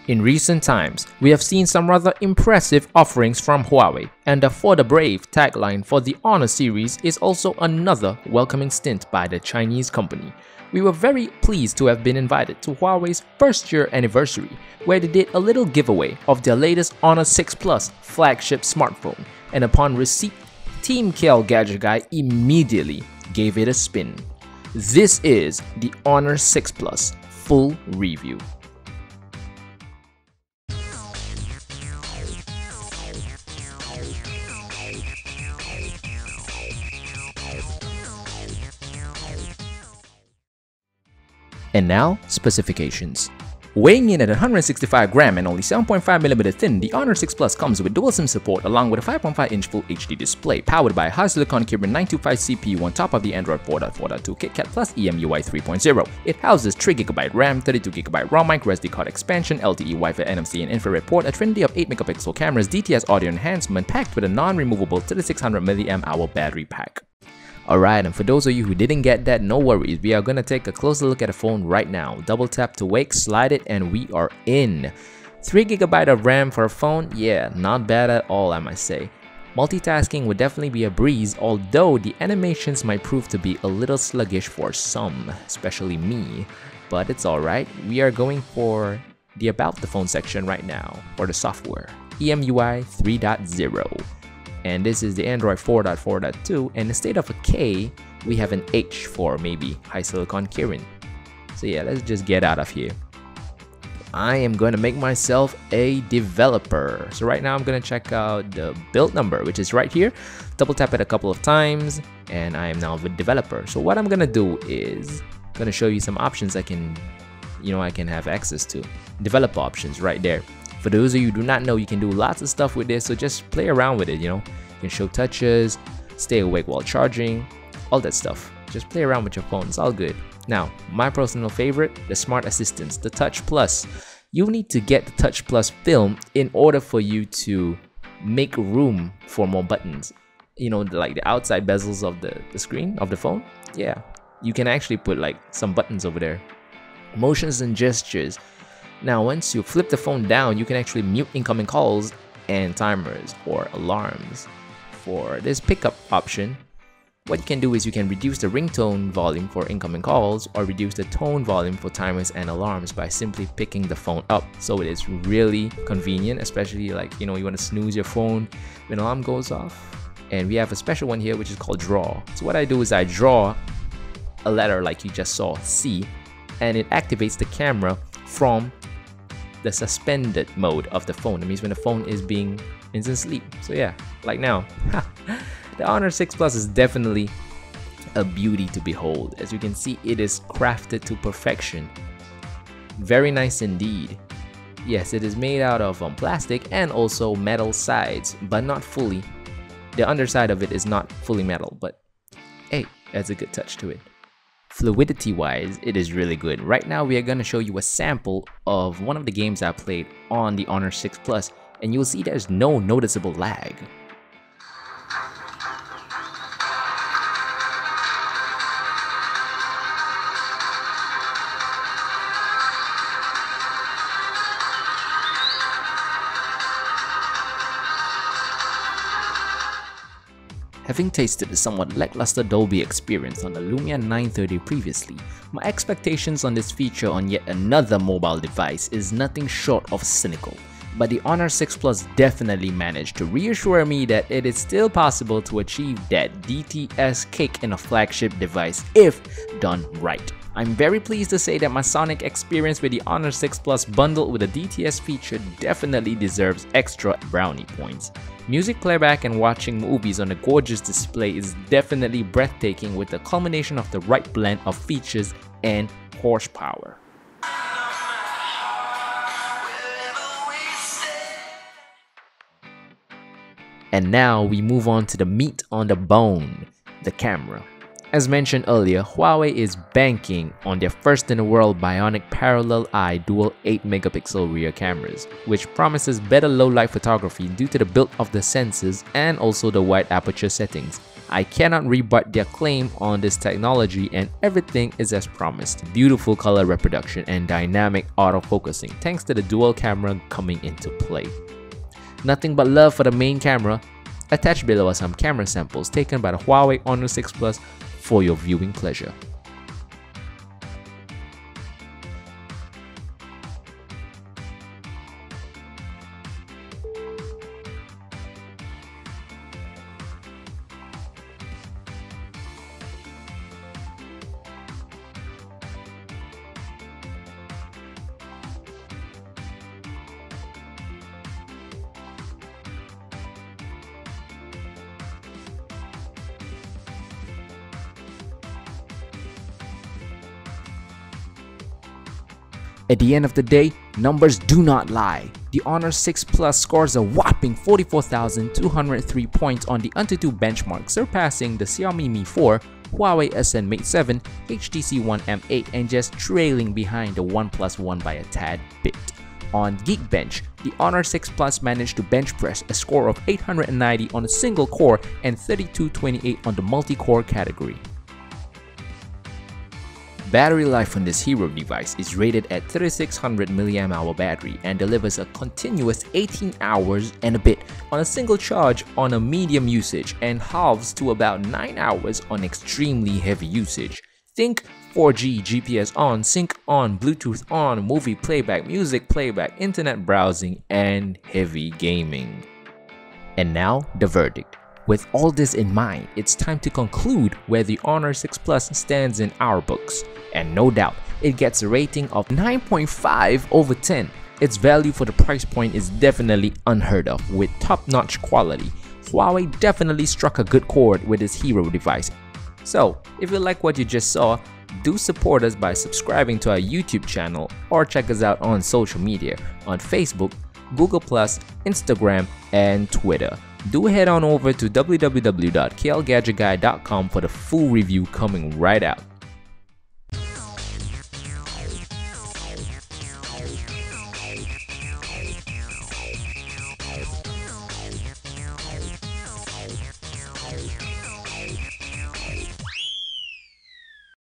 In recent times, we have seen some rather impressive offerings from Huawei, and the "For the Brave" tagline for the Honor series is also another welcoming stint by the Chinese company. We were very pleased to have been invited to Huawei's first year anniversary, where they did a little giveaway of their latest Honor 6 Plus flagship smartphone, and upon receipt, Team KLGadgetGuy immediately gave it a spin. This is the Honor 6 Plus full review. And now, specifications. Weighing in at 165 grams and only 7.5mm thin, the Honor 6 Plus comes with dual SIM support along with a 5.5-inch Full HD display, powered by a high silicon Kirin 925 CPU on top of the Android 4.4.2 KitKat plus EMUI 3.0. It houses 3GB RAM, 32GB ROM, microSD card expansion, LTE, Wi-Fi, NFC, and infrared port, a trinity of 8MP cameras, DTS audio enhancement, packed with a non-removable 3600 mAh battery pack. Alright, and for those of you who didn't get that, no worries, we are gonna take a closer look at the phone right now. Double tap to wake, slide it, and we are in. 3GB of RAM for a phone? Yeah, not bad at all, I must say. Multitasking would definitely be a breeze, although the animations might prove to be a little sluggish for some, especially me. But it's alright, we are going for the About the Phone section right now, for the software. EMUI 3.0. And this is the Android 4.4.2, and instead of a K, we have an H for maybe high silicon Kirin. So yeah, let's just get out of here. I am going to make myself a developer. So right now I'm going to check out the build number, which is right here. Double tap it a couple of times, and I am now the developer. So what I'm going to do is I'm going to show you some options I can have access to. Developer options right there. For those of you who do not know, you can do lots of stuff with this, so just play around with it, You can show touches, stay awake while charging, all that stuff. Just play around with your phone, it's all good. Now, my personal favorite, the Smart Assistants, the Touch Plus. You need to get the Touch Plus film in order for you to make room for more buttons. Like the outside bezels of the screen of the phone. Yeah, you can actually put like some buttons over there. Motions and gestures. Now, once you flip the phone down, you can actually mute incoming calls and timers or alarms. For this pickup option, what you can do is you can reduce the ringtone volume for incoming calls or reduce the tone volume for timers and alarms by simply picking the phone up. So it is really convenient, especially like, you want to snooze your phone when alarm goes off. And we have a special one here which is called draw. So what I do is I draw a letter like you just saw, C, and it activates the camera from the suspended mode of the phone. That means when the phone is in sleep. So yeah, like now. The Honor 6 Plus is definitely a beauty to behold. As you can see, it is crafted to perfection. Very nice indeed. Yes, it is made out of plastic and also metal sides, but not fully. The underside of it is not fully metal, but hey, adds a good touch to it. Fluidity wise, it is really good. Right now we are going to show you a sample of one of the games I played on the Honor 6 Plus, and you'll see there's no noticeable lag. Having tasted the somewhat lackluster Dolby experience on the Lumia 930 previously, my expectations on this feature on yet another mobile device is nothing short of cynical. But the Honor 6 Plus definitely managed to reassure me that it is still possible to achieve that DTS cake in a flagship device if done right. I'm very pleased to say that my sonic experience with the Honor 6 Plus bundled with a DTS feature definitely deserves extra brownie points. Music playback and watching movies on a gorgeous display is definitely breathtaking with the culmination of the right blend of features and horsepower. And now we move on to the meat on the bone, the camera. As mentioned earlier, Huawei is banking on their first-in-the-world Bionic Parallel Dual 8MP rear cameras, which promises better low-light photography due to the build of the sensors and also the wide aperture settings. I cannot rebut their claim on this technology, and everything is as promised. Beautiful color reproduction and dynamic autofocusing thanks to the dual camera coming into play. Nothing but love for the main camera. Attached below are some camera samples taken by the Huawei Honor 6 Plus for your viewing pleasure. At the end of the day, numbers do not lie. The Honor 6 Plus scores a whopping 44,203 points on the AnTuTu benchmark, surpassing the Xiaomi Mi 4, Huawei Ascend Mate 7, HTC One M8, and just trailing behind the OnePlus One by a tad bit. On Geekbench, the Honor 6 Plus managed to bench press a score of 890 on a single core and 3228 on the multi-core category. Battery life on this hero device is rated at 3600 mAh battery and delivers a continuous 18 hours and a bit on a single charge on a medium usage and halves to about 9 hours on extremely heavy usage. Think 4G, GPS on, sync on, Bluetooth on, movie playback, music playback, internet browsing, and heavy gaming. And now, the verdict. With all this in mind, it's time to conclude where the Honor 6 Plus stands in our books. And no doubt, it gets a rating of 9.5 over 10. Its value for the price point is definitely unheard of with top-notch quality. Huawei definitely struck a good chord with this hero device. So, if you like what you just saw, do support us by subscribing to our YouTube channel or check us out on social media on Facebook, Google+, Instagram, and Twitter. Do head on over to www.KLGadgetGuy.com for the full review coming right out.